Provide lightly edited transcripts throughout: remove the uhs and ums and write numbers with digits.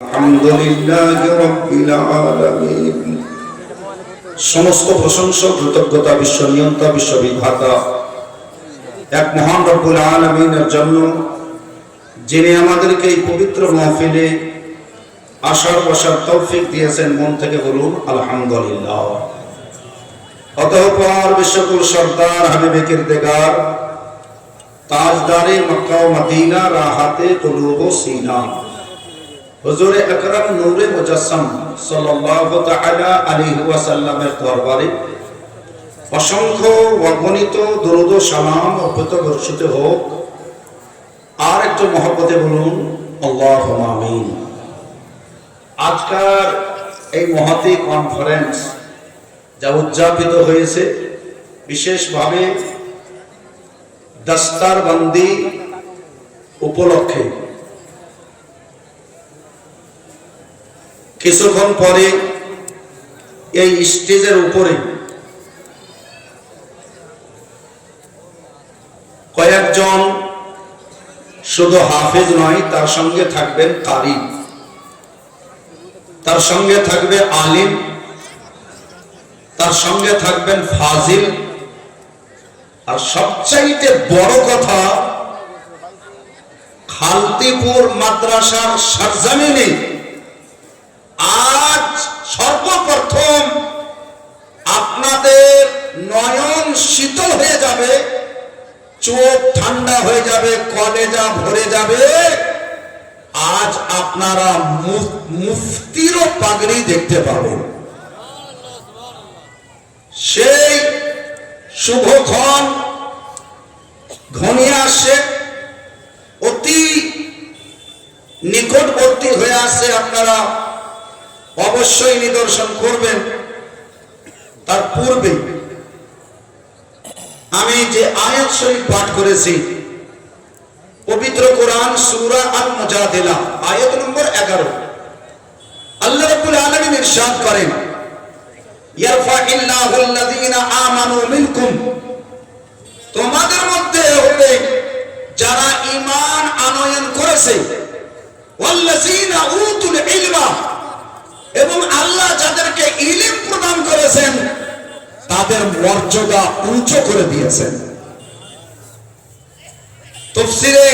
আলহামদুলিল্লাহি রাব্বিল আলামিন। সমস্ত প্রশংসা কৃতজ্ঞতা বিশ্ব নিয়ন্তা বিশ্ব বিধাতা এক মহান রব্বুল আলামিনের জন্য, যিনি আমাদেরকে এই পবিত্র মাহফিলে আসার বসার তৌফিক দিয়েছেন। মন থেকে বলুন আলহামদুলিল্লাহ। অতঃপর বিশ্বকুল সরদার হাবিবে কিরদার তাজদারে মক্কা ও মদিনা রাহাতে কুলুব ও সিনা হুজুরে আকরাম নূরে মুজাসসাম সাল্লাল্লাহু তাআলা আলাইহি ওয়াসাল্লামের দরবারে অসংখ্য অগণিত দরুদ ও সালাম অর্পিত বর্ষিত হোক। আর একটু মহব্বতে বলুন আল্লাহুম্মা আমিন। আজকের এই মহতী কনফারেন্স যা উদযাপিত হয়েছে বিশেষভাবে দস্তারবন্দি উপলক্ষে, কিছুক্ষণ পরে এই স্টেজের উপরে কয়েকজন শুধু হাফেজ নয়, তার সঙ্গে থাকবেন কারি, তার সঙ্গে থাকবে আলিম, তার সঙ্গে থাকবেন ফাজিল। আর সবচাইতে বড় কথা, খালতিপুর মাদ্রাসার সরজমিনে আজ সর্বপ্রথম আপনাদের নয়ন শীতল হয়ে যাবে, চোখ ঠান্ডা হয়ে যাবে, কলেজা ভরে যাবে। আজ আপনারা মুফতিরও পাগড়ি দেখতে পাবেন। সেই শুভক্ষণ ঘনিয়ে আসে, অতি নিকটবর্তী হয়ে আসে। আপনারা অবশ্যই নিদর্শন করবেন। তার পূর্বে আমি যে আয়াত শরীফ পাঠ করেছি, পবিত্র কোরআন সূরা আল মুজাদিলা আয়াত নম্বর 11, আল্লাহ রাব্বুল আলামিন ইরশাদ করেন, ইয়ারফাইল্লাহুল্লাযীনা আমানু মিনকুম, তোমাদের মধ্যে হতে যারা ঈমান আনয়ন করেছে, ওয়াল্লাযীনা উতুল ইলমা, এবং আল্লাহ যাদেরকে ইলম প্রদান করেছেন তাদের মর্যাদা উঁচু করে দিয়েছেন। তাফসীরে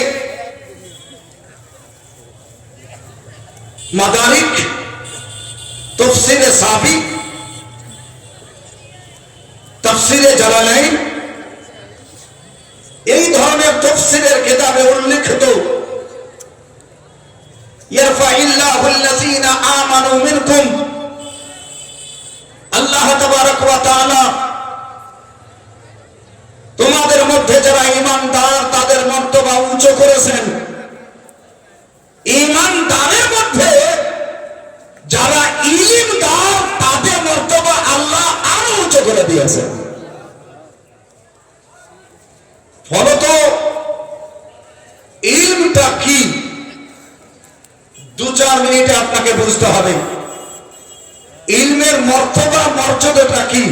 মাদারিক, তাফসীরে সাবি, তাফসীরে জালালাইন, এই ধরনের তাফসীরের কিতাবে উল্লেখিত ইয়ারফাইল্লাহুল্লাযীনা আমানু মিনকুম, আল্লাহ তাবারক ওয়া তাআলা তোমাদের মধ্যে যারা ঈমানদার তাদের মর্তবা উঁচু করেছেন। ঈমানদারের মধ্যে যারা ইলমদার তাদের মর্তবা আল্লাহ আরো উঁচু করে দিয়েছেন। ফলত ইলমটা কি 2-4 মিনিটে আপনাকে বুঝতে হবে। ইলমের মর্তবা মর্যাদাটা কি?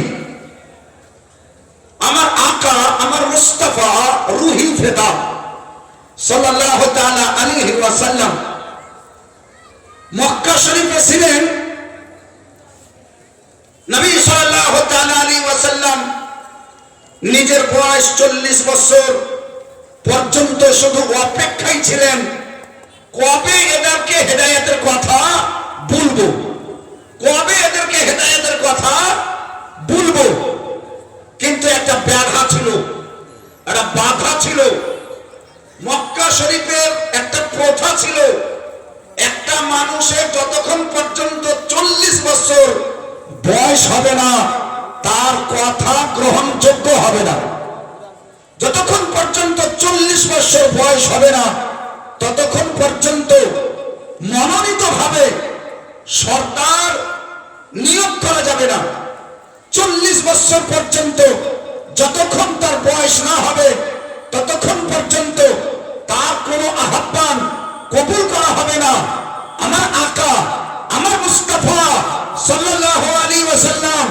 আমার আকা, আমার মুস্তাফা রুহি ফেদা সাল্লাল্লাহু তাআলা আলাইহি ওয়াসাল্লাম মক্কা শরীফে ছিলেন। নবী সাল্লাল্লাহু তাআলা আলাইহি ওয়াসাল্লাম নিজের বয়স 40 বছর পর্যন্ত শুধু অপেক্ষায় ছিলেন, কবে এদেরকে হেদায়েতের কথা বলবো, কবে এদেরকে হেদায়েতের কথা বলবো। কিন্তু একটা ব্যাধা ছিল, একটা বাধা ছিল। মক্কা শরীফের একটা প্রথা ছিল, একটা মানুষের যতক্ষণ পর্যন্ত 40 বছর বয়স হবে না তার কথা গ্রহণযোগ্য হবে না। যতক্ষণ পর্যন্ত 40 বছর বয়স হবে না ততক্ষণ পর্যন্ত মনোনীত ভাবে সরকার নিয়োগ করা যাবে না। 40 বছর পর্যন্ত যতক্ষণ তার বয়স না হবে ততক্ষণ পর্যন্ত তার কোনো আহ্বান কবুল করা হবে না। আমার আকা, আমার মুস্তাফা সাল্লাল্লাহু আলাইহি ওয়াসাল্লাম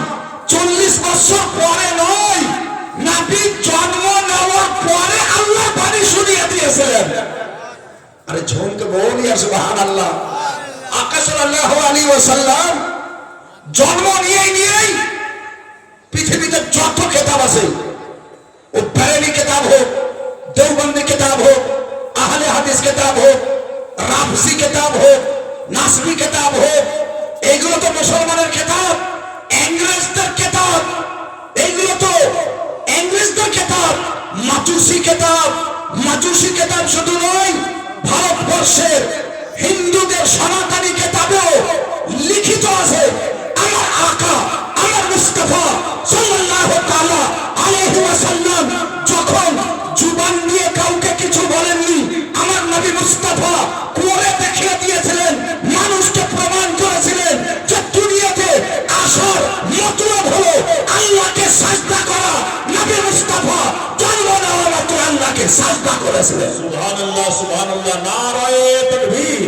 40 বছর পরে নয়, নবী জন্ম নেওয়ার পরে আল্লাহ বাণী শুনিয়ে দিয়েছিলেন। আরে ঝুমকে বলিয়া সুবহানাল্লাহ। আকা সাল্লাল্লাহু আলাইহি ওয়াসাল্লাম জন্ম নিয়েই পৃথিবীতে যত কিতাব আছে, ও বেরেলি কিতাব হোক, দেওবন্দি কিতাব হোক, আহলে হাদিস কিতাব হোক, রাফজি কিতাব হোক, নাসবি কিতাব হোক, এইগুলো তো মুসলমানের কিতাব। ইংরেজদের কিতাব, এইগুলো তো ইংরেজদের কিতাব। মাজুসি কিতাব শুধু নয়, ভারতবর্ষের হিন্দুদের সনাতনী কিতাবেও লিখিত আছে আমার আকা, আমার মুস্তাফা সাল্লাল্লাহু তাআলা আলাইহি ওয়াসাল্লাম যখন জুবান দিয়ে কাউকে কিছু বলেননি, আমার নবী মুস্তাফা করে দেখিয়ে দিয়েছিলেন, মানুষকে প্রমাণ করেছিলেন যে দুনিয়াতে আসার মতলব হলো আল্লাহকে সাজদা করা। নবী মুস্তাফা জন্ম নেওয়ার মাত্র আল্লাহকে সাজদা করেছিলেন। সুবহানাল্লাহ, সুবহানাল্লাহ, নারায়ে তাকবীর,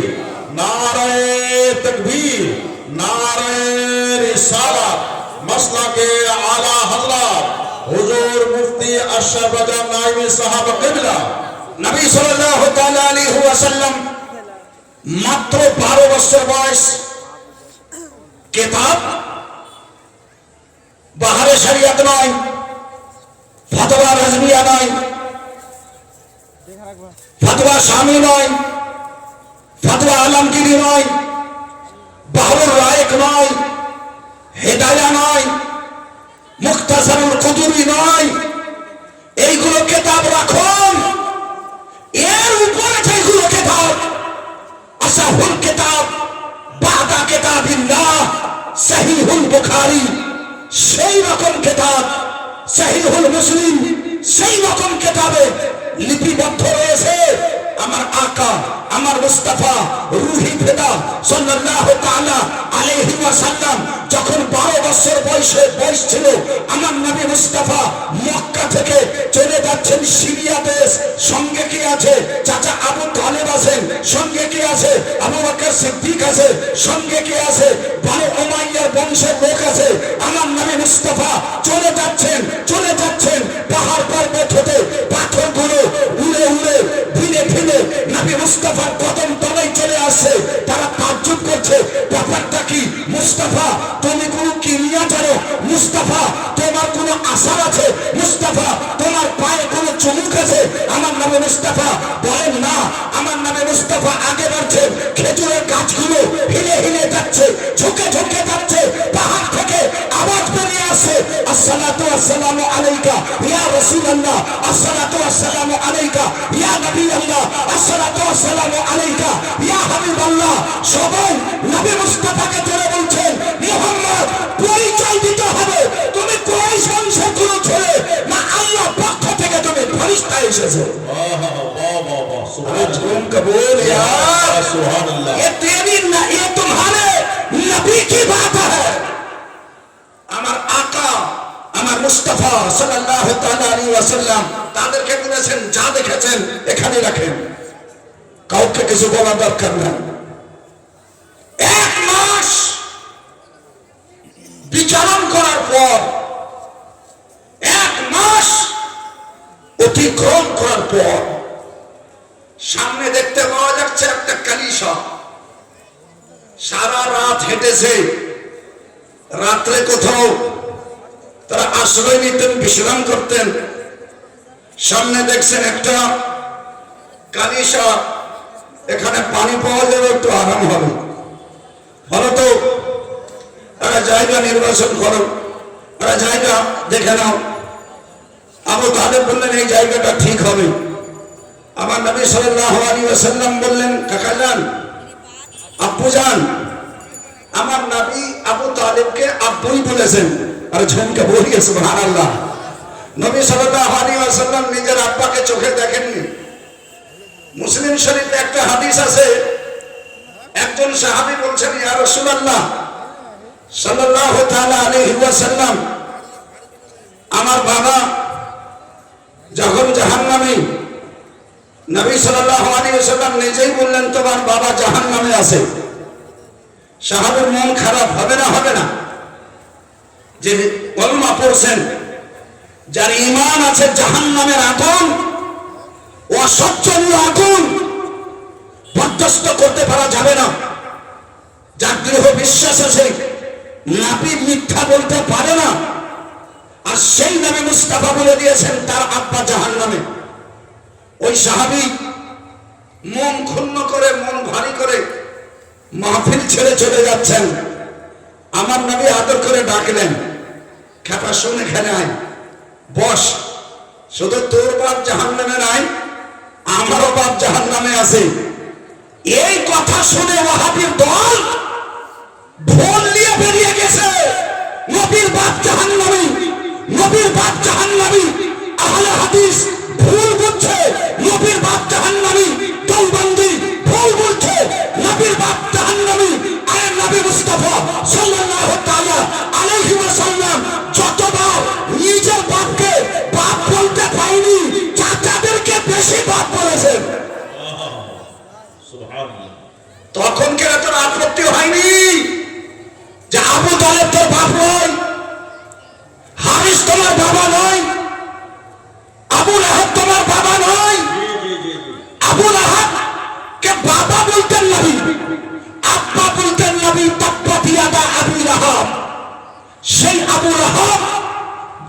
নারায়ে তাকবীর, নারায়ে রিসালাত, মাসলাকে আলা হযরত হুজুর মুফতি আশরাফ আজম নাইমি সাহাবা কিবলা। নবী সাল্লাল্লাহু তাআলা আলাইহি ওয়াসাল্লাম মাত্র 12 বছর বয়স, কিতাব বাহারে শরিয়ত নয়, ফতোয়া রাজবিয়া নয়, ফতোয়া শামী নয়, ফতোয়া আলমগীরি নয়, বাহরুর রায়েক নয়, হেদায়া নয়, মুখতাসারুল কুদুরি নয়, এইগুলো কিতাব রাখুন। এর উপরে যেগুলো কিতাব, আসাহুল কিতাব বাদা কিতাবিল্লাহ, সহিহুল বুখারী সেই রকম কিতাব, সহিহুল মুসলিম সেই রকম কিতাবে লিপিবদ্ধ রয়েছে আমার আকা, আমার মুস্তাফা রূহি ফিদা সাল্লাল্লাহু তাআলা আলাইহি ওয়াসাল্লাম যখন 12 বছর বয়স ছিল, আমার নবী মুস্তাফা মক্কা থেকে চলে যাচ্ছেন সিরিয়া দেশ। সঙ্গে কি আছে? চাচা আবু তালেব আছেন, সঙ্গে কি আছে? আবু বকর সিদ্দিক আছে, সঙ্গে কি আছে? বনু উমাইয়ার বংশের লোক আছে। আমার নবী মুস্তাফা চলে যাচ্ছেন পাহাড় পর্বত হতে পাথরগুলো উড়ে ভিলে নবী মুস্তাফার কদম তলায় চলে আসছে। তারা তাজ্জুব করছে, ব্যাপারটা কি? মুস্তাফা তুমি কোনো কিমিয়া জানো? মুস্তাফা তোমার কোনো আসার আছে? মুস্তাফা তোমার পায়ে কোনো চুমুক আছে? আমার নবী মুস্তাফা বলেন না। আমার নবী মুস্তাফা আগে বাড়ছেন, খেজুরের গাছগুলো হিলে যাচ্ছে, ঝুঁকে যাচ্ছে, পাহাড় থেকে আওয়াজ বেরিয়ে আসছে, আসসালাতু ওয়াসসালামু আলাইকা ইয়া রাসূলুল্লাহ, আসসালাতু ওয়াসসালামু আলাইকা ইয়া নবিয়াল্লাহ, আসসালাতু ওয়াসসালামু আলাইকা ইয়া হাবিবাল্লাহ। সবাই নবী মুস্তাফাকে ধরে বলছেন, মুহাম্মদ পরিচয় দিতে হবে, তুমি কুরাইশ বংশের কোনো ছেলে না আল্লাহর পক্ষ থেকে তুমি ফেরেশতা এসেছো। বাহ বাহ বাহ বাহ, সুবহানাল্লাহ, तुम कबूल यार, সুবহানাল্লাহ। ये तेरी ना, ये तुम्हारे नबी की बात है। আমার আকা, আমার মুস্তাফা সাল্লাল্লাহু তাআলা আলাইহি ওয়াসাল্লাম তাদেরকে বলেছেন, যা দেখেছেন এখানে রাখেন, কাউকে কিছু বলার দরকার নাই। 1 মাস বিচারণ করার পর, 1 মাস অতিক্রম করার পর সামনে দেখতে পাওয়া যাচ্ছে একটা কালিশা। সারা রাত হেঁটেছে, রাত্রে কোথাও তারা আশ্রয় নিতেন, বিশ্রাম করতেন। সামনে দেখছেন একটা কালিশা, এখানে পানি পাওয়া যাবে, একটু আরাম হবে, ফলত একটা জায়গা নির্বাচন করো, একটা জায়গা দেখে নাও। আবু তালেব বললেন, এই জায়গাটা ঠিক হবে। আমার নবী সাল্লাল্লাহু আলাইহি ওয়াসাল্লাম বললেন, কাকাজান, আব্বুজান। আমার নবী আবু তালেবকে আব্বুই বলেছেন। আর ঝুমকে বলিয়ে সুবহানাল্লাহ। নবী সাল্লাল্লাহু আলাইহি ওয়াসাল্লাম নিজের আব্বাকে চোখে দেখেননি। মুসলিম শরীফে একটা হাদিস আছে, একজন সাহাবী বলছেন, ইয়া রাসূলুল্লাহ সাল্লাল্লাহু তাআলা আলাইহি ওয়াসাল্লাম, আমার বাবা যখন জাহান্নামে, নবী সাল্লাল্লাহু আলাইহি ওয়াসাল্লাম নিজেই বললেন, তোমার বাবা জাহান্নামে আছে। সাহাবীর মন খারাপ হবে না? যে কলমা পড়ছেন, যার ঈমান আছে, জাহান্নামের আগুন, অসহ্যনীয় আগুন বরদাস্ত করতে পারা যাবে না। যার দৃঢ় বিশ্বাস আছে নবী মিথ্যা বলতে পারে না, আর সেই নবী মুস্তাফা বলে দিয়েছেন তার আব্বা জাহান্নামে। ওই সাহাবী মন ক্ষুণ্ণ করে, মন ভারী করে মাহফিল ছেড়ে চলে যাচ্ছেন। আমার নবী আদর করে ডাকলেন, খেপা শোন, এখানে আয়, বস। শুধু তোর বাপ জাহান্নামে নাই, আমারও বাপ জাহান্নামে আছে। এই কথা শুনে ওয়াহাবীর দল ঢোল নিয়ে বেরিয়ে গেছে। নবীর বাপ জাহান্নামী, নবীর বাপ জাহান্নামী। আহলে হাদিস ভুল বুঝছে, নবীর বাপ জাহান্নামী। দলবন্দি ভুল বলছে, নবীর বাপ জাহান্নামী। আর নবী মুস্তাফা সাল্লাল্লাহু তাআলা আলাইহি ওয়াসাল্লাম যতবার নিজের বাপকে বাপ বলতে পারেনি, চাচাদেরকে বেশি বাপ বলেছেন। সুবহানাল্লাহ। তখন কেন তোর আপত্তি হয়নি যে আবু তালেব তোর বাপ নয়, হারিস তোমার বাবা নয়, আবু লাহাব তোমার বাবা নয়? আবু লাহাব কে বাবা বলতেন নবী, আব্বা বলতেন নবী। তাব্বাত ইয়াদা আবি লাহাব। সেই আবু লাহাব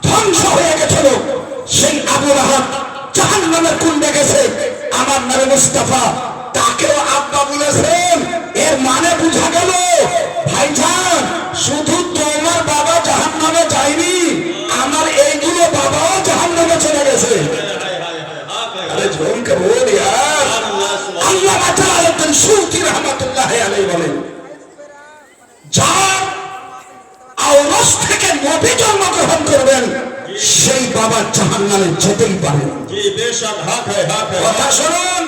ধ্বংস হয়ে গেছিল, সেই আবু লাহাব জাহান্নামের কুণ্ডে গেছে। আমার নবী মুস্তাফা তাকেও আব্বা বলেছেন। এর মানে বুঝা গেল ভাইজান, শুধু তোমার বাবা জাহান্নামে যায়নি, আমার এইগুলো বাবাও জাহান্নামে চলে গেছে। আরে ঝুমকে বল ইয়ার। আল্লামা জালালউদ্দিন সুয়ুতী রাহমাতুল্লাহ আলাইহি বলেন, যার আওরাস থেকে নবী জন্মগ্রহণ করবেন সেই বাবা জাহান্নামে যেতেই পারে না। জি বেশক, হক হ্যায়, হক হ্যায়। কথা শুনুন,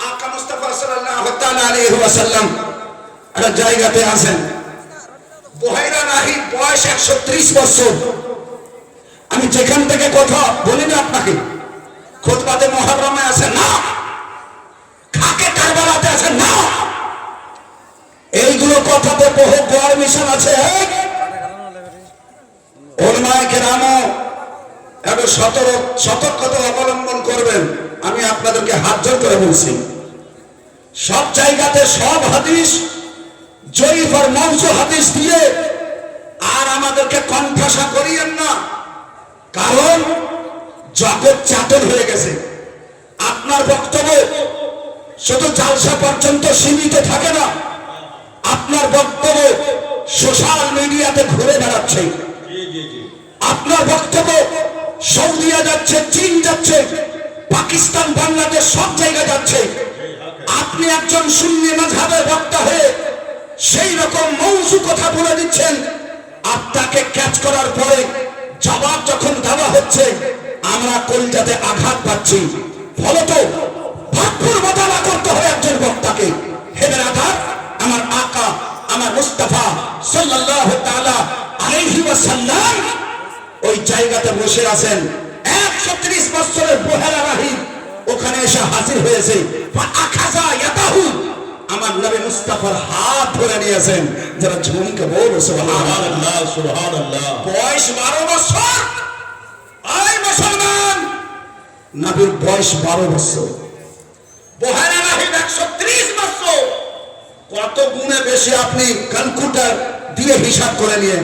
আকা মুস্তাফা সাল্লাল্লাহু তাআলা আলাইহি ওয়াসাল্লাম একটা জায়গাতে আছেন, বহেরা নাহি, বয়স 130 বছর। আমি যেখান থেকে কথা বলি না আপনাকে, খুতবাতে মুহররমে আছে না, খাকে কারবালাতে আছে না, এইগুলো কথাতে বহু বড় মিশন আছে। উলামায়ে কেরামও একটু সতর্কতা অবলম্বন করবেন। আমি আপনাদেরকে হাত জোড় করে বলছি, সব জায়গাতে সব হাদিস জয়ীফ আর মওযু হাদিস দিয়ে আর আমাদেরকে কনফাসা করিয়েন না, কারণ জগৎ চাটর হয়ে গেছে। আপনার বক্তব্য শুধু জালসা পর্যন্ত সীমিত থাকে না, আপনার বক্তব্য সোশ্যাল মিডিয়াতে ঘুরে বেড়াচ্ছে। আপনার বক্তব্য সৌদিয়া যাচ্ছে, চীন যাচ্ছে, পাকিস্তান, বাংলাদেশ, সব জায়গায় যাচ্ছে। আপনি একজন সুন্নি মাযহাবের বক্তা হয়ে সেই রকম মওযু কথা বলে দিচ্ছেন। আপনাকে ক্যাচ করার পরে জবাব যখন দেওয়া হচ্ছে, আমরা কলিজাতে আঘাত পাচ্ছি। ফলত ভাবপুর মোতালা করতে হয় একজন বক্তাকে। হেদের আঘাত আমার আকা, আমার মুস্তাফা সাল্লাল্লাহু তাআলা আলাইহি ওয়াসাল্লাম ওই জায়গাতে বসে আছেন। 130 বছরের বহেরা রাহিব ওখানে এসে হাজির হয়েছে। আখাযা ইয়াদাহু, আমার নবী মুস্তাফার হাত ধরে নিয়েছেন। যারা ঝুমকে বল সুবহানাল্লাহ, সুবহানাল্লাহ। বয়স 12 বছর। আয় মুসলমান, নবীর বয়স 12 বছর, বহেরা রাহিব 130 বছর। কত গুণে বেশি আপনি ক্যালকুলেটর দিয়ে হিসাব করে নিয়েন।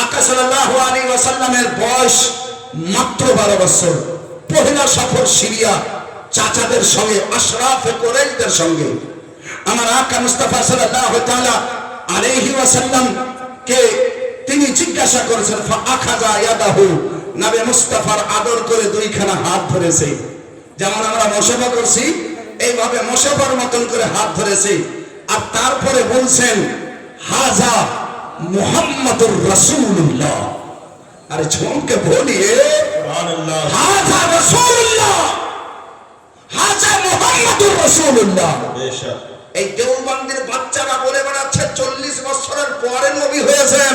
আকা সাল্লাল্লাহু আলাইহি ওয়াসাল্লামের বয়স মাত্র 12 বছর। পহেলা সফর সিরিয়া, চাচাদের সঙ্গে, আশরাফে কুরাইশদের সঙ্গে। আমার আকা মুস্তাফা সাল্লাল্লাহু তাআলা আলাইহি ওয়াসাল্লাম কে তিনি জিজ্ঞাসা করেছেন, ফাআখাযা ইয়াদাহু, নবী মুস্তাফার আদর করে দুইখানা হাত ধরেছে। যেমন আমরা মুসাফা করছি, এইভাবে মুসাফার মতন করে হাত ধরেছে। আর তারপরে বলছেন, হাজা মুহাম্মাদুর রাসূলুল্লাহ। আরে ঝুমকে বলিয়ে, সুবহানাল্লাহ। হাজা রাসূলুল্লাহ, হাজা মুহাম্মাদুর রাসূলুল্লাহ। বেশক। এই দেওবন্দের বাচ্চারা বলে বেড়াচ্ছে 40 বছরের পরে নবী হয়েছেন।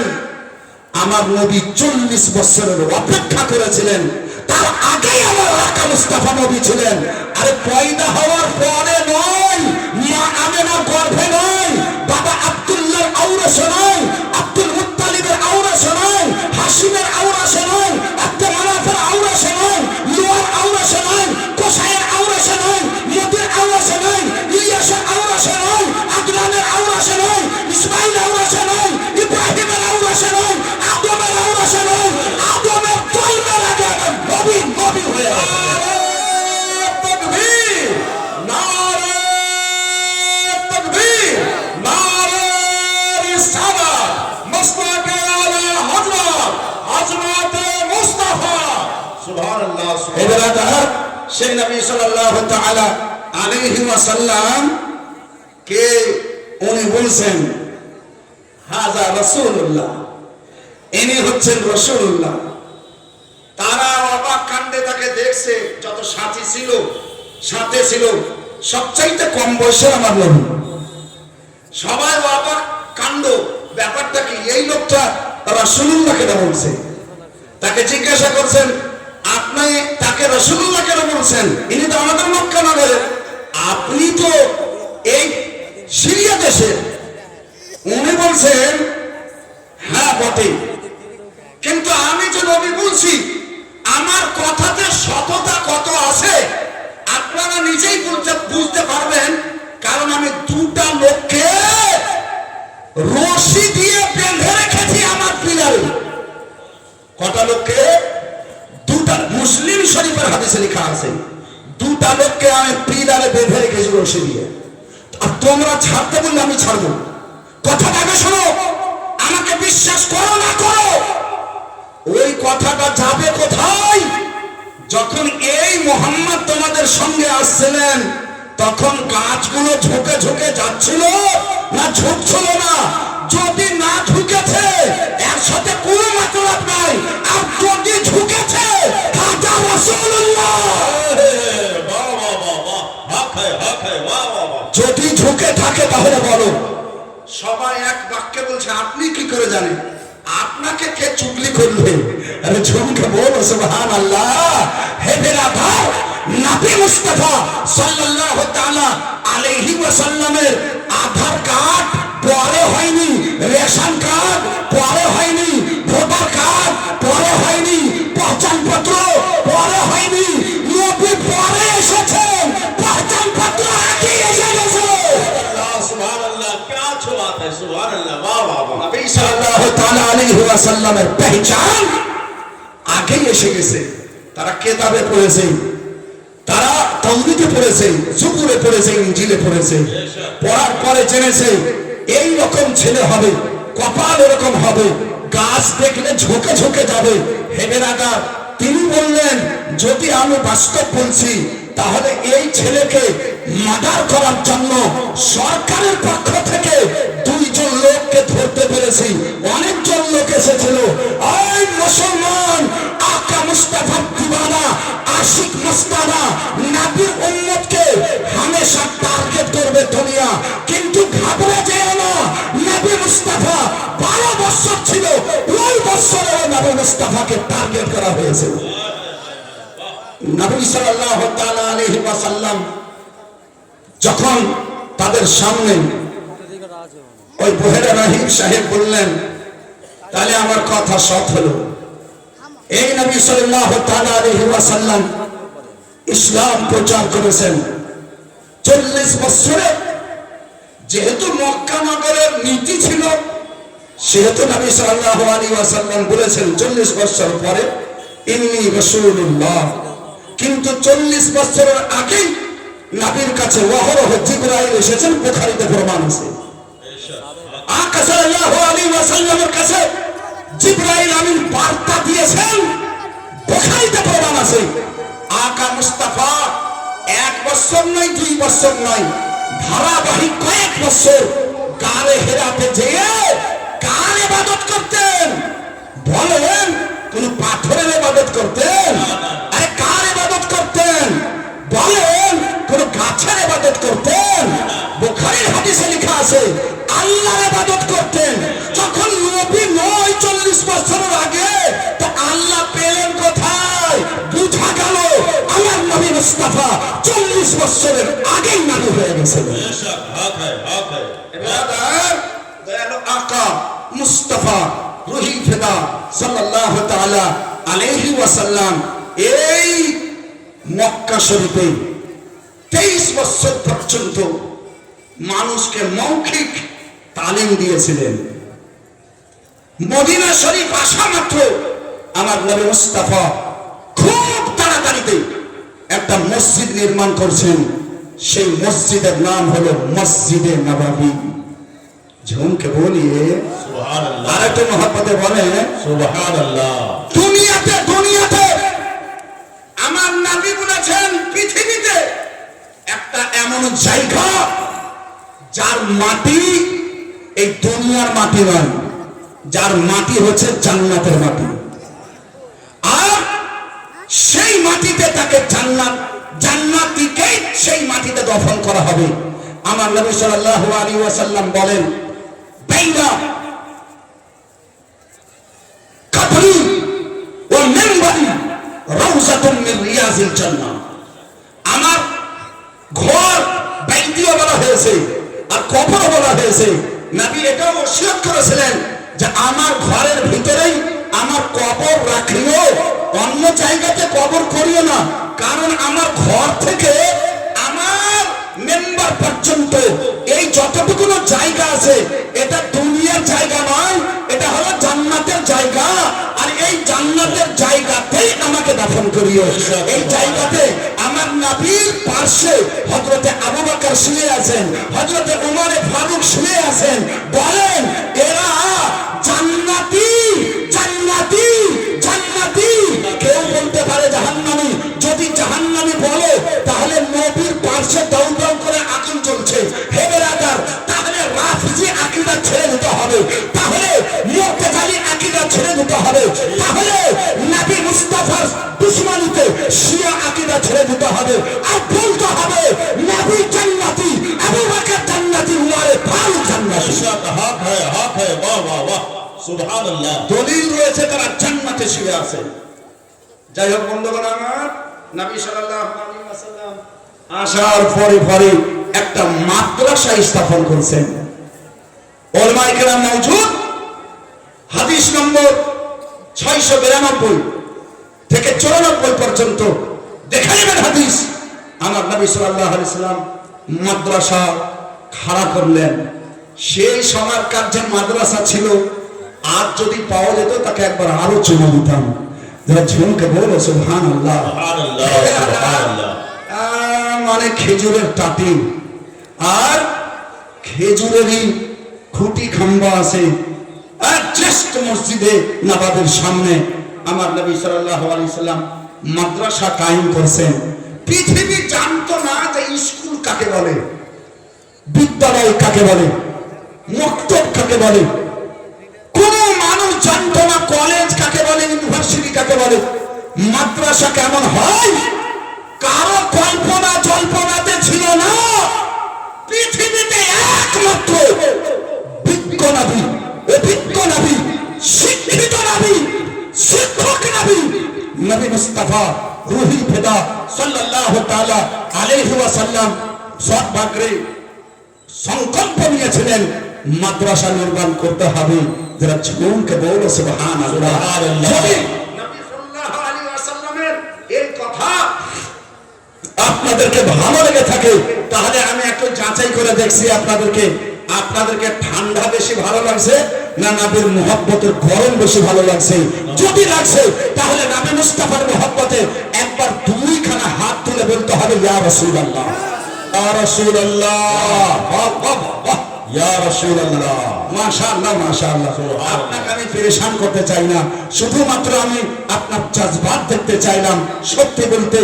আমার নবী 40 বছরের অপেক্ষা করেছিলেন, তার আগেই আমার আকা মুস্তাফা নবী ছিলেন। আরে পয়দা হওয়ার পরে নয়, মা আমেনার গর্ভে নয়, বাবা আব্দুল্লাহর আওরাসে নয়, আব্দুল মুত্তালিবের আওরাসে নয়, হাশিমের আওরাসে নয়, আব্দুল মানাফের আওরাসে নয়, লুয়ার আওরাসে নয়, কোসাইয়ের আওরাসে নয়, মুদির আওরাসে নয়, ইলিয়াসের আওরাসে নয়, আদনানের আওরাসে নয়। रिसालत मस्तक आला हजरत अजमत मुस्तफा सुभान अल्लाह ए बेरादर সেই নবী সাল্লাল্লাহু তাআলা আলাইহি ওয়াসাল্লাম কে উনি বলছেন হাজা রাসূলুল্লাহ, ইনি হচ্ছেন রাসূলুল্লাহ। তারা অবাক কাণ্ডে তাকে দেখছে, যত সাথী ছিল সাথে ছিল সবচাইতে কম বয়সের আমার নবী। সবাই অবাক কাণ্ড, ব্যাপারটা কি, এই লোকটা রাসূলুল্লাহ কেন বলছে? তাকে জিজ্ঞাসা করছেন, আপনি তাকে রাসূলুল্লাহ কেন বলছেন? ইনি তো আমাদের মক্কা নগরের, আপনি তো এই সিরিয়া দেশের। উনি বলছেন হ্যাঁ বটে, কিন্তু আমি যে নবী বলছি আমার কথাতে সততা কত আছে আপনারা নিজেই বুঝতে পারবেন, কারণ আমি দুটা লোককে রশি দিয়ে বেঁধে রেখেছি আমার পিলারে। কটা লোককে? দুটা। মুসলিম শরীফের হাদিসে লেখা আছে দুটা লোককে আমি পিলারে বেঁধে রেখেছি রশি দিয়ে। আর তোমরা ছাড়তে বললে আমি ছাড়বো। কথাটা আগে শোনো, আমাকে বিশ্বাস করো না করো, ওই কথাটা যাবে কোথায়? যখন এই মোহাম্মদ তোমাদের সঙ্গে আসছিলেন তখন গাছগুলো ঝুঁকে ঝুঁকে যাচ্ছিল না ঝুঁকছিল না? যদি না ঝুঁকেছে এর সাথে কোনো মতলব নাই, আর যদি ঝুঁকেছে হাজা রাসূলুল্লাহ। वाह वाह वाह वाह हक है वाह वाह वाह যদি ঝুঁকে থাকে তাহলে বলো। সবাই এক বাক্যে বলছে আপনি কি করে জানেন? আপনাকে কে চুগলি করবে? আরে ঝুমকে বলো সুবহানাল্লাহ। হে বেরাদার, নবী মুস্তাফা সাল্লাল্লাহু তাআলা আলাইহি ওয়াসাল্লামের আধার কার্ড পরে হয়নি, রেশন কার্ড পরে হয়নি, ভোটার কার্ড পরে হয়নি, পহচানপত্র পরে হয়নি, নবী পরে এসেছেন, পহচানপত্র আগে এসে গেছে। अल्लाह सुभान अल्लाह, क्या अच्छी बात है, सुभान अल्लाह वाह वाह वाह নবী সাল্লাল্লাহু তাআলা আলাইহি ওয়াসাল্লামের পহচান আগেই এসে গেছে। তারা কিতাবে পড়েছে, তারা তাওরাতে পড়েছে, জবুরে পড়েছে, ইনজিলে পড়েছে, পড়ার পরে জেনেছে এই রকম ছেলে হবে, কপাল এরকম হবে, গাছ দেখলে ঝুঁকে ঝুঁকে যাবে। হে বেরাদার, তিনি বললেন যদি আমি বাস্তব বলছি তাহলে এই ছেলেকে মার্ডার করার জন্য সরকারের পক্ষ থেকে দুইজন লোককে ধরতে পেরেছি। অনেকজন লোক এসেছিল, এই মুসলমান আকা মুস্তাফা দিওয়ানা আশিক মুস্তাফা নবীর উম্মতকে হামেশা টার্গেট করবে দুনিয়া, কিন্তু ঘাবড়ে যেও না। নবী মুস্তাফা 12 বছর ছিল, ওই বছরে নবী মুস্তাফাকে টার্গেট করা হয়েছে। নবী সাল্লাল্লাহু তাআলা আলাইহি ওয়াসাল্লাম যখন তাদের সামনে ওই বহেরা রাহিম সাহেব বললেন তাহলে আমার কথা সৎ হলো। এই নবী সাল্লাল্লাহু তাআলা আলাইহি ওয়াসাল্লাম ইসলাম প্রচার করেছেন 40 বছরে। যেহেতু মক্কা নগরের নীতি ছিল সেহেতু নবী সাল্লাল্লাহু আলাইহি ওয়াসাল্লাম বলেছেন 40 বছর পরে ইন্নী রাসূলুল্লাহ। কিন্তু 40 বছরের আগেই নবীর কাছে ওয়াহরহ জিবরাইল এসেছেন, বুখারীতে প্রমাণ আছে। আকা সাল্লাল্লাহু আলাইহি ওয়াসাল্লামের কাছে জিবরাইল আমিন বার্তা দিয়েছেন, বুখারীতে প্রমাণ আছে। আকা মুস্তাফা 1 বছর নয় 2 বছর নয়, ধারাবাহিক কয়েক বছর গারে হেরাতে যেয়ে কার ইবাদত করতেন? বলেন, কোন পাথরের ইবাদত করতেন? আরে কার ইবাদত করতেন? বলেন, কোন গাছের ইবাদত করতেন? বুখারীর হাদিসে লেখা আছে আল্লাহর ইবাদত করতেন। যখন নবী 40 বছরের আগে, তা আল্লাহ পেলেন কোথায়? বুঝা গেল আমার নবী মুস্তাফা 40 বছরের আগেই নবী হয়ে গেছেন। बेशक हक है এবার দয়ালু আকা মুস্তাফা রুহি ফিদা সাল্লাল্লাহু তাআলা আলাইহি ওয়াসাল্লাম এই মক্কা শরীফে 23 বছর পর্যন্ত মানুষকে মৌখিক তালিম দিয়েছিলেন। মদিনা শরীফ আসা মাত্র আমার নবী মুস্তাফা খুব তাড়াতাড়িতে একটা মসজিদ নির্মাণ করছেন। সেই মসজিদের নাম হলো মসজিদে নববী। ঝুমকে বলিয়ে সুবহানাল্লাহ আর একটু মহব্বতে বলে সুবহানাল্লাহ দুনিয়াতে আমার নবী বলেছেন পৃথিবীতে একটা এমন জায়গা যার মাটি এই দুনিয়ার মাটি নয়, যার মাটি হচ্ছে জান্নাতের মাটি। আর সেই মাটিতে তাকে জান্নাতীকে সেই মাটিতে দফন করা হবে। আমার নবী সাল্লাল্লাহু আলাইহি ওয়াসাল্লাম বলেন, বাইনা কবরি ওয়া মিনবারি রাউযাতুম মিন রিয়াজিল জান্নাহ। আমার ঘর বাইতিও বলা হয়েছে আর কবরও বলা হয়েছে। নবী এটাও ওসিয়ত করেছিলেন যে আমার ঘরের ভিতরেই আমার কবর রাখিও, অন্য জায়গাতে কবর করিও না। কারণ আমার ঘর থেকে আমার মেম্বার পর্যন্ত এই যতটুকু জায়গা আছে এটা দুনিয়ার জায়গা নয়, এটা হলো জান্নাতের জায়গা। আর এই জান্নাতের জায়গাতেই আমাকে দাফন করিও। এই জায়গাতে আমার নবীর পাশে হযরতে আবু বকর শুয়ে আছেন, হযরতে ওমর ফারুক শুয়ে আছেন। বলেন এরা জান্নাতি জান্নাতি জান্নাতি। কেউ বলতে পারে জাহান্নামী। যদি জাহান্নামী বলে তাহলে নবীর পাশে দাউ দাউ করে আগুন জ্বলছে। হে বেরাদার, তাহলে রাফিজি আকীদা ছেড়ে দিতে হবে, তাহলে মুতাযালি আকীদা ছেড়ে দিতে হবে, তাহলে নবী মুস্তাফার দুশমনীতে শিয়া আকীদা ছেড়ে দিতে হবে। আর বলতে হবে নবী জান্নাতি, আবু বকর জান্নাতি, উমর ফারুক জান্নাতি। হক হ্যায় বাহ বাহ বাহ সুবহানাল্লাহ। দলিল রয়েছে তারা জান্নাতে শুয়ে আছে। যাই হোক বন্ধুগণ আমার, নবী সাল্লাল্লাহু আলাইহি ওয়াসাল্লাম আসার পরে একটা মাদ্রাসা স্থাপন করেছেন। উলামায়ে কেরাম মওজুদ। হাদিস নম্বর 692 থেকে 94 পর্যন্ত দেখে নেবেন হাদিস। আমার নবী সাল্লাল্লাহু আলাইহি ওয়াসাল্লাম মাদ্রাসা খাড়া করলেন। সেই সময়কার যে মাদ্রাসা ছিল, আজ যদি পাওয়া যেত তাকে একবার আরো চুমো দিতাম। যারা ঝুমকে বলো সুবহানাল্লাহ সুবহানাল্লাহ সুবহানাল্লাহ। মানে খেজুরের টাটি আর খেজুরেরই খুঁটি খাম্বা আছে। আর জাস্ট মসজিদে নবাবের সামনে আমার নবী সাল্লাল্লাহু আলাইহি সাল্লাম মাদ্রাসা কায়েম করেছেন। পৃথিবী জানতো না যে স্কুল কাকে বলে, বিদ্যালয় কাকে বলে, মক্তব কাকে বলে। কোন মানুষ জানতো না কলেজ কাকে বলে, ইউনিভার্সিটি কাকে বলে, মাদ্রাসা কেমন হয়। কারো কল্পনা জল্পনাতে ছিল না। পৃথিবীতে একমাত্র বিজ্ঞ নবী, অভিজ্ঞ নবী, শিক্ষিত নবী, শিক্ষক নবী, নবী মুস্তাফা রুহি ফিদা সাল্লাল্লাহু তাআলা আলাইহি ওয়াসাল্লাম সৎভাগ্রে সংকল্প নিয়েছিলেন মাদ্রাসা নির্মাণ করতে হবে। যারা ঝুমকে বলো সুবহানাল্লাহ। যদি নবী সাল্লাল্লাহু আলাইহি ওয়াসাল্লামের এই কথা আপনাদেরকে ভালো লেগে থাকে তাহলে আমি একটু যাচাই করে দেখছি আপনাদেরকে ঠান্ডা বেশি ভালো লাগছে না নবীর মুহাব্বতের গরম বেশি ভালো লাগছে। যদি লাগছে তাহলে নবী মুস্তাফার মুহাব্বতে একবার দুইখানা হাত তুলে বলতে হবে ইয়া রাসূলুল্লাহ, ইয়া রাসূলুল্লাহ, ইয়া রাসূলুল্লাহ। মাশাআল্লাহ মাশাআল্লাহ। আপনাকে আমি পেরেশান করতে চাই না, শুধুমাত্র আমি আপনার জজবাত দেখতে চাইলাম। সত্যি বলতে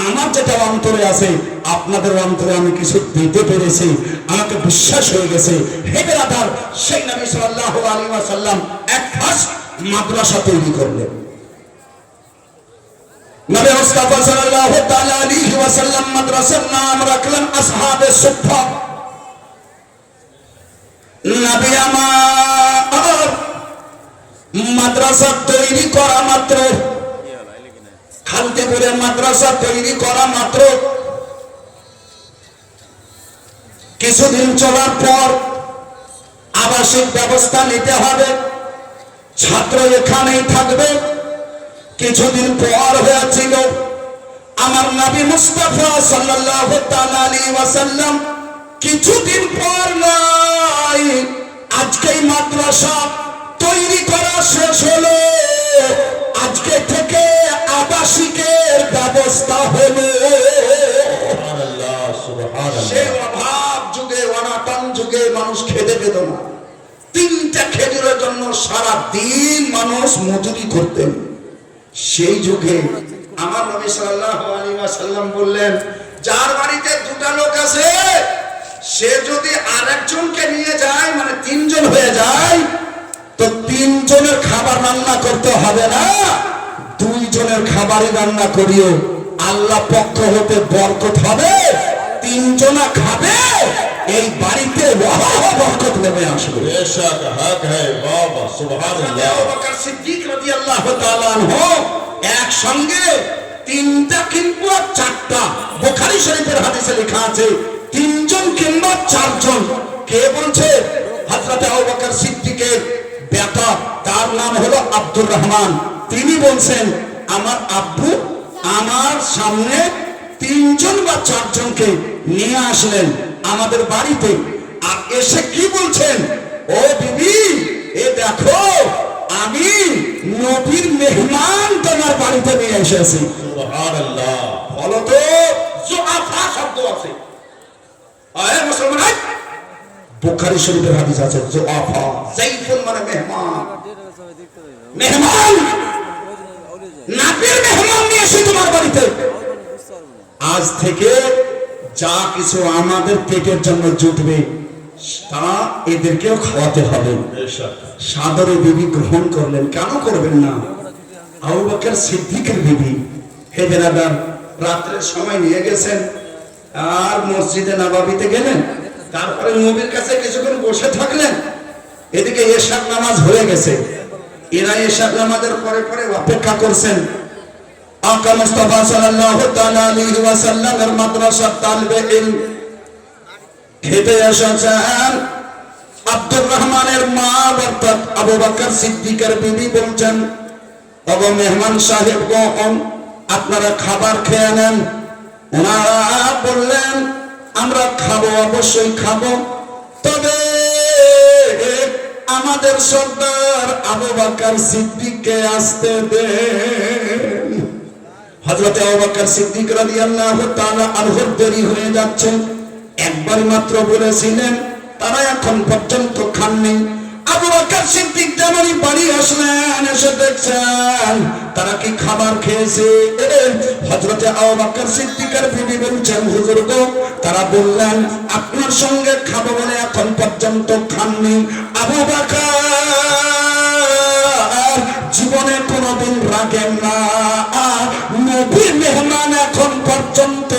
আমার যেটা অন্তরে আছে আপনাদের অন্তরে আমি কিছু দিতে পেরেছি, আমাকে বিশ্বাস হয়ে গেছে। হে বেরাদার, সেই নবী সাল্লাল্লাহু আলাইহি ওয়াসাল্লাম এক ফার্স্ট মাদ্রাসা তৈরি করলেন। নবী মুস্তাফা সাল্লাল্লাহু তাআলা আলাইহি ওয়াসাল্লাম মাদ্রাসার নাম রাখলেন আসহাবে সুফফা। নবী আমার মাদ্রাসা তৈরি করা মাত্র, খালতে করে মাদ্রাসা তৈরি করা মাত্র কিছুদিন চলার পর আবাসিক ব্যবস্থা নিতে হবে, ছাত্র এখানেই থাকবে। কিছুদিন পর হয়েছিল আমার নবী মুস্তাফা সাল্লাল্লাহু তাআলা আলাইহি ওয়াসাল্লাম কিছুদিন পর নয়, আজকেই মাদ্রাসা তৈরি করা শেষ হলো। আজকে থেকে আবাসিকের ব্যবস্থা হলো। সুবহানাল্লাহ সুবহানাল্লাহ। সে অভাব যুগে, অনাটন যুগে মানুষ খেতে পেত না। 3টা খেজুরের জন্য সারা দিন মানুষ মজুরি করতেন। সেই যুগে আমার নবী সাল্লাল্লাহু আলাইহি ওয়াসাল্লাম বললেন, যার বাড়িতে 2টা লোক আছে সে যদি আরেকজনকে নিয়ে যায়, মানে 3 জন হয়ে যায়, তো 3 জনের খাবার রান্না করতে হবে না, 2 জনের খাবারই রান্না করিও, আল্লাহ পক্ষ হতে বরকত হবে, 3 জনা খাবে, এই বাড়িতে বরকত নেমে আসবে। बेशक हक है बाबा सुभान अल्लाह। আবু বকর সিদ্দিক রাদিয়াল্লাহু তাআলা আনহু একসঙ্গে 3টা কিংবা 4টা, বুখারী শরীফের হাদিসে লেখা আছে 3 জন কিংবা 4 জন। কে বলছে? হযরত আবু বকর সিদ্দিকের বেটা, তার নাম হলো আব্দুর রহমান। তিনি বলছেন, আমার আব্বু আমার সামনে 3 জন বা 4 জনকে নিয়ে আসলেন আমাদের বাড়িতে, আর এসে কি বলছেন, ও বিবি, এ দেখো আমি নবীর মেহমান তোমার বাড়িতে নিয়ে এসেছি। सुभान अल्लाह। ফলত জুআফা শব্দ আছে, আয় মুসলমান, আয় বুখারী শরীফের হাদিস আছে, জুআফা যাইফুন মানে মেহমান, মেহমান, নবীর মেহমান নিয়ে এসে তোমার বাড়িতে। আজ থেকে যা কিছু আমাদের পেটের জন্য জুটবে তা এদেরকেও খাওয়াতে হবে। बेशक সাদরে বিবি গ্রহণ করলেন। কেন করবেন না? আবু বকর সিদ্দিকের বিবি। হে বেরাদার, রাত্রের সময় নিয়ে গেছেন আর মসজিদে নববীতে গেলেন, তারপরে নবীর কাছে কিছুক্ষণ বসে থাকলেন। এদিকে এশার নামাজ হয়ে গেছে, এরা এশার নামাজের পরে পরে অপেক্ষা করছেন। আকা মুস্তাফা সাল্লাল্লাহু তাআলা আলাইহি ওয়াসাল্লামের মাদ্রাসার তালিবে ইলম খেতে এসেছেন। আব্দুর রহমানের মা অর্থাৎ আবু বকর সিদ্দিকের বিবি বলছেন, ওগো মেহমান সাহেব গণ, আপনারা খাবার খেয়ে নেন। ওনারা বললেন, আমরা খাবো, অবশ্যই খাবো, তবে আমাদের সর্দার আবু বকর সিদ্দিককে আসতে দেন। হযরত আবু বকর সিদ্দিক রাদিয়াল্লাহু তাআলা আনহুর দেরি হয়ে যাচ্ছে। একবার মাত্র বলেছিলেন, তারা এখন পর্যন্ত খাননি। আবু বকর সিদ্দিক যেমনই বাড়ি আসলেন, এসে দেখছেন তারা কি খাবার খেয়েছে। হযরত আবু বকর সিদ্দিকের বিবি বলছেন, হুজুর গো, তারা বললেন আপনার সঙ্গে খাবো বলে এখন পর্যন্ত খাননি। আবু বকর জীবনে কোনোদিন রাগেন না, নবীর মেহমান এখন পর্যন্ত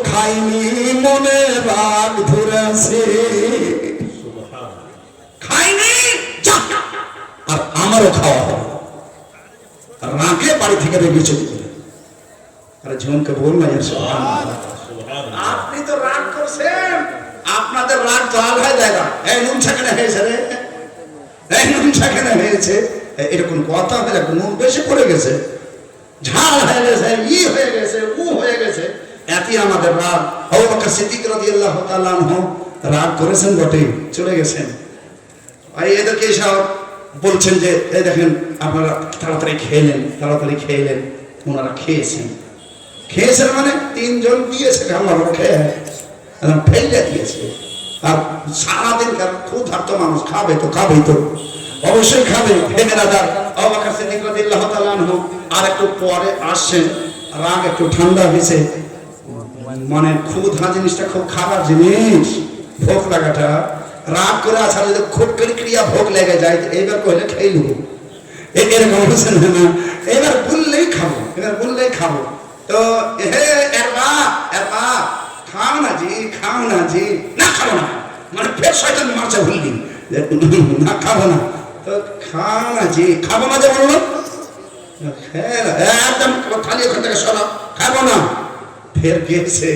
খাইনি, মনে রাগ ধরেছে, খাইনি, যাক, আর আমারও খাওয়া হবে। রাগে বাড়ি থেকে বেরিয়ে চলে গেলেন। আরে জীবনকে বল না, আপনি তো রাগ করছেন, আপনাদের রাগ তো আলাদা জায়গা। এই নুন ছাকেনা হয়েছে রে, এই নুন ছাকেনা হয়েছে, এরকম কথা হলে নুন বেশি পড়ে গেছে, ঝাল হয়ে গেছে, ই হয়ে গেছে, উ হয়ে গেছে, এতই আমাদের রাগ। আবু বকর সিদ্দিক রাদিয়াল্লাহু তাআলা আনহু রাগ করেছেন বটে, চলে গেছেন। আর এদেরকে সব বলছেন যে এই দেখেন আপনারা তাড়াতাড়ি খেলেন, তাড়াতাড়ি খেলেন। ওনারা খেয়েছেন, খেয়েছেন মানে 3 জন দিয়েছে, আমার খেয়ে ফেলে দিয়েছে। আর সারাদিন ক্ষুধার্ত মানুষ খাবে তো, খাবেই তো, অবশ্যই খাবে। বেরাদার, আবু বকর সিদ্দিক রাদিয়াল্লাহু তাআলা আনহু আর একটু পরে আসছেন, রাগ একটু ঠান্ডা হয়েছে। মানে ক্ষুধা জিনিসটা খুব খারাপ জিনিস, ভোগ লাগাটা। রাগ করে আসার যদি খুব ক্রিয়া ভোগ লেগে যায়, এইবার কইলে খেয়ে নেবো, এরকম বুঝছেন না, এবার বললেই খাবো, এবার বললেই খাবো। তো হে এর মা খাও না জি, খাও না জি, না খাবো না, মানে ফের শয়তান মারছে ভুললি, না খাবো না, তো খাও না জি, খাবো না যে বললো, একদম খালি ওখান থেকে সরাও, খাবো না। ফের গেছে,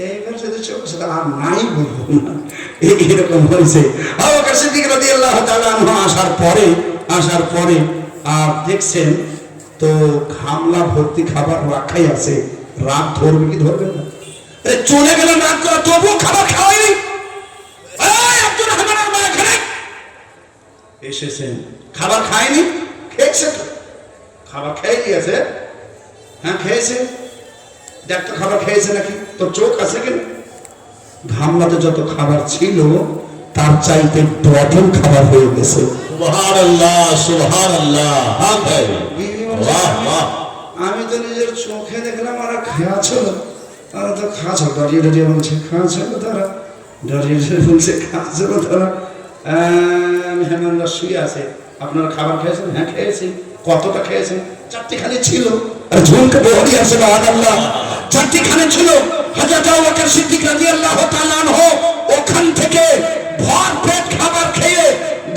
এইবার যদি চোখ সেটা আর নাই বলবো না, এরকম হয়েছে। আবু বকর সিদ্দিক রাদিয়াল্লাহু তাআলা আনহু আসার পরে আর দেখছেন তো খামলা ভর্তি খাবার রাখাই আছে, রাগ ধরবে কি ধরবে না, চলে গেলেন রাগ করা, তবুও খাবার খাওয়াইনি। আব্দুর রহমানের মা এখানে এসেছেন, খাবার খায়নি, খেয়েছে তো, খাবার খেয়ে নিয়েছে, হ্যাঁ খেয়েছে, দেখ তো খাবার খেয়েছে নাকি, তোর চোখ আছে কিনা। ঘামলাতে যত খাবার ছিল তার চাইতে ডবল খাবার হয়ে গেছে। সুবহানাল্লাহ সুবহানাল্লাহ। হ্যাঁ ভাই, বাহ বাহ। আমি তো নিজের চোখে দেখলাম ওরা খাওয়াছিল, তারা তো খাওয়াছিল, দাঁড়িয়ে দাঁড়িয়ে বলছে খাওয়াছিল, তারা দাঁড়িয়ে দাঁড়িয়ে বলছে খাওয়াছিল তারা। মেহমানরা শুয়ে আছে, আপনারা খাবার খেয়েছেন? হ্যাঁ খেয়েছি। কতটা খেয়েছেন? 4টি ছিল। আর ঝুমকে বহরি আছে সুবহানাল্লাহ, 4টি ছিল। হযরত আবু বকর সিদ্দিক রাদিয়াল্লাহু তাআলা আনহু ওখান থেকে ভর পেট খাবার খেয়ে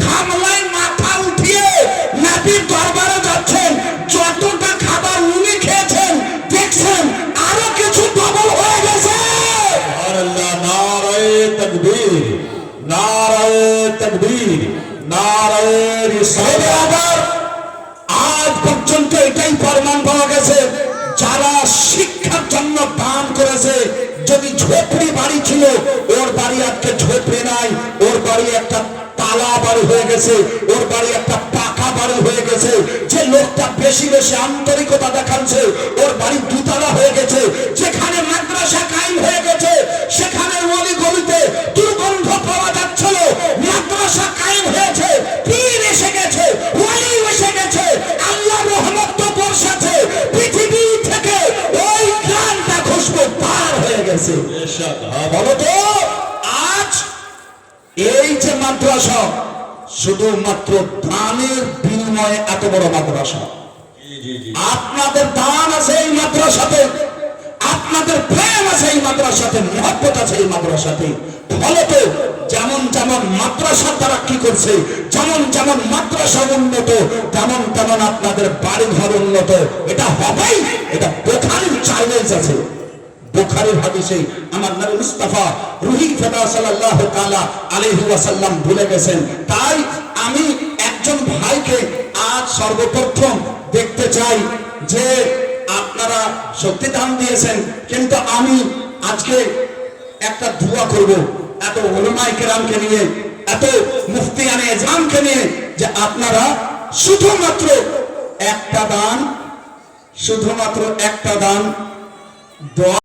ঘামলায় মাথা উঠিয়ে নবীর দরবারে যাচ্ছেন। যতটা খাবার উনি খেয়েছেন দেখছেন আরো কিছু ডবল হয়ে গেছে। সুবহানাল্লাহ। নারায়ে তাকবীর, নারায়ে তাকবীর, নারায়ে রিসালাত। আবার আজ পর্যন্ত এটাই প্রমাণ পাওয়া গেছে, যারা শিক্ষার জন্য দান করেছে, যদি ঝোপড়ি বাড়ি ছিল ওর বাড়ি আজকে ঝোপড়ি নাই, ওর বাড়ি একটা তালা বাড়ি হয়ে গেছে, ওর বাড়ি একটা পাকা বাড়ি হয়ে গেছে। যে লোকটা বেশি বেশি আন্তরিকতা দেখাচ্ছে ওর বাড়ি দুতলা হয়ে গেছে। যেখানে মাদ্রাসা কায়েম হয়ে গেছে সেখানে অলি গলিতে দুর্গন্ধ পাওয়া যাচ্ছিল, মাদ্রাসা কায়েম হয়েছে, পীর এসে গেছে, ওলি এসে গেছে, আল্লাহর রহমত তো বর্ষাছে, পৃথিবী থেকে ওই গানটা খুশবু পার হয়ে গেছে। ইরশাদ। হ্যাঁ বলো তো আজ এই যে মাদ্রাসা, শুধুমাত্র দানের বিনিময়ে এত বড় মাদ্রাসা। জি জি জি। আপনাদের দান আছে এই মাদ্রাসাতে, আপনাদের প্রেম আছে এই মাদ্রাসাতে, মহব্বত আছে এই মাদ্রাসাতে। ফলত যেমন যেমন মাদ্রাসা তারা কি করছে, যেমন যেমন মাদ্রাসা উন্নত, তেমন তেমন আপনাদের বাড়ি ঘর উন্নত। এটা হবেই, এটা বুখারীর চ্যালেঞ্জ আছে। বুখারীর হাদিসে আমার নবী মুস্তাফা রূহি ফিদা সাল্লাল্লাহু তাআলা আলাইহি ওয়াসাল্লাম ভুলে গেছেন। তাই আমি একজন ভাইকে আজ সর্বপ্রথম দেখতে চাই যে আপনারা সত্যি দান দিয়েছেন, কিন্তু আমি আজকে একটা দোয়া করব এত উলামায়ে কেরামকে নিয়ে, এত মুফতিয়ানে এজমানকে নিয়ে, যে আপনারা শুধুমাত্র একটা দান, শুধুমাত্র একটা দান